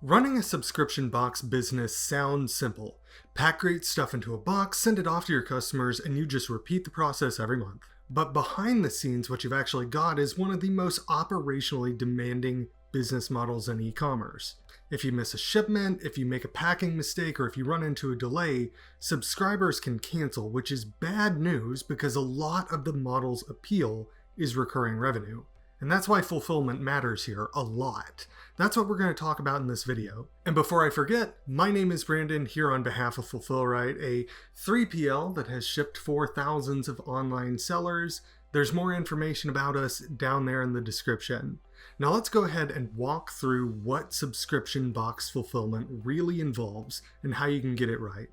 Running a subscription box business sounds simple. Pack great stuff into a box, send it off to your customers, and you just repeat the process every month. But behind the scenes, what you've actually got is one of the most operationally demanding business models in e-commerce. If you miss a shipment, if you make a packing mistake, or if you run into a delay, subscribers can cancel, which is bad news because a lot of the model's appeal is recurring revenue. And that's why fulfillment matters here a lot. That's what we're going to talk about in this video. And before I forget, my name is Brandon here on behalf of Fulfillrite, a 3PL that has shipped for thousands of online sellers. There's more information about us down there in the description. Now let's go ahead and walk through what subscription box fulfillment really involves and how you can get it right.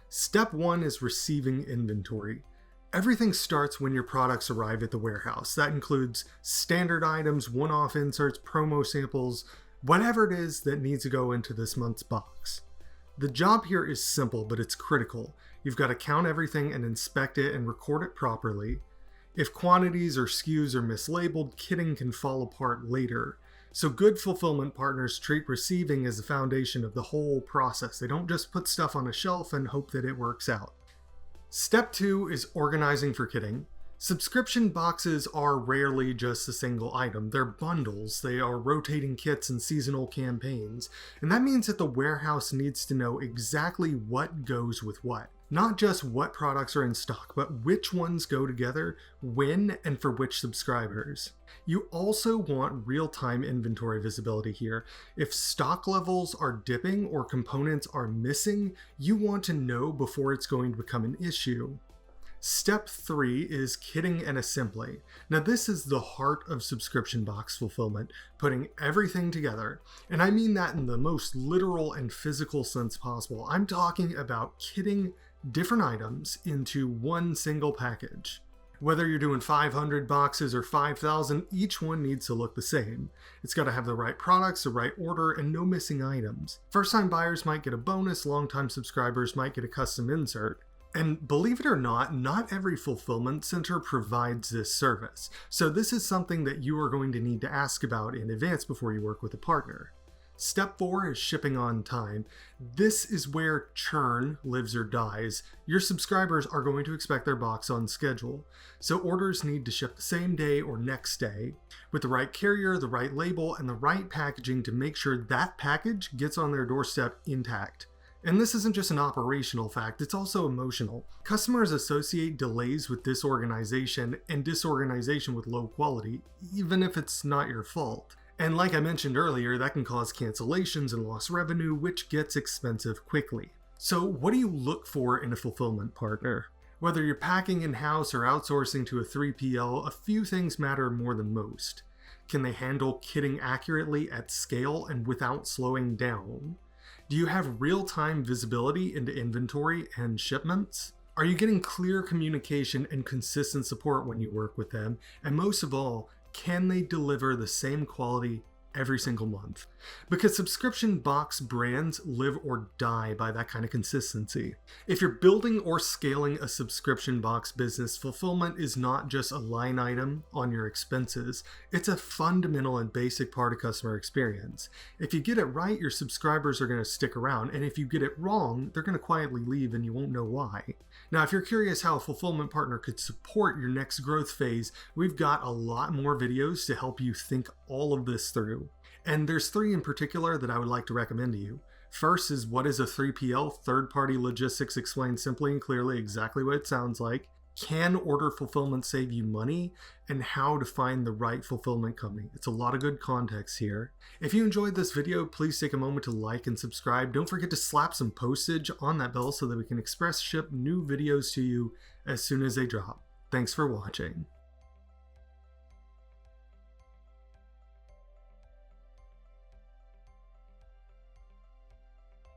Step 1 is receiving inventory. Everything starts when your products arrive at the warehouse. That includes standard items, one-off inserts, promo samples, whatever it is that needs to go into this month's box. The job here is simple, but it's critical. You've got to count everything and inspect it and record it properly. If quantities or SKUs are mislabeled, kitting can fall apart later. So good fulfillment partners treat receiving as the foundation of the whole process. They don't just put stuff on a shelf and hope that it works out. Step 2 is organizing for kitting. Subscription boxes are rarely just a single item. They're bundles. They are rotating kits and seasonal campaigns. And that means that the warehouse needs to know exactly what goes with what. Not just what products are in stock, but which ones go together, when, and for which subscribers. You also want real-time inventory visibility here. If stock levels are dipping or components are missing, you want to know before it's going to become an issue. Step 3 is kitting and assembly. Now this is the heart of subscription box fulfillment, putting everything together. And I mean that in the most literal and physical sense possible. I'm talking about kitting different items into one single package. Whether you're doing 500 boxes or 5,000, each one needs to look the same. It's got to have the right products, the right order, and no missing items. First-time buyers might get a bonus, long-time subscribers might get a custom insert. And believe it or not every fulfillment center provides this service. So this is something that you are going to need to ask about in advance before you work with a partner. Step 4 is shipping on time. This is where churn lives or dies. Your subscribers are going to expect their box on schedule, so orders need to ship the same day or next day, with the right carrier, the right label, and the right packaging to make sure that package gets on their doorstep intact. And this isn't just an operational fact, it's also emotional. Customers associate delays with disorganization and disorganization with low quality, even if it's not your fault. And like I mentioned earlier, that can cause cancellations and lost revenue, which gets expensive quickly. So what do you look for in a fulfillment partner? Whether you're packing in-house or outsourcing to a 3PL, a few things matter more than most. Can they handle kitting accurately at scale and without slowing down? Do you have real-time visibility into inventory and shipments? Are you getting clear communication and consistent support when you work with them? And most of all, can they deliver the same quality every single month? Because subscription box brands live or die by that kind of consistency. If you're building or scaling a subscription box business, fulfillment is not just a line item on your expenses. It's a fundamental and basic part of customer experience. If you get it right, your subscribers are going to stick around, and if you get it wrong, they're going to quietly leave and you won't know why. Now, if you're curious how a fulfillment partner could support your next growth phase, we've got a lot more videos to help you think all of this through. And there's 3 in particular that I would like to recommend to you. First is What is a 3PL? Third-party logistics explained simply and clearly exactly what it sounds like. Can order fulfillment save you money? And how to find the right fulfillment company. It's a lot of good context here. If you enjoyed this video, please take a moment to like and subscribe. Don't forget to slap some postage on that bell so that we can express ship new videos to you as soon as they drop. Thanks for watching.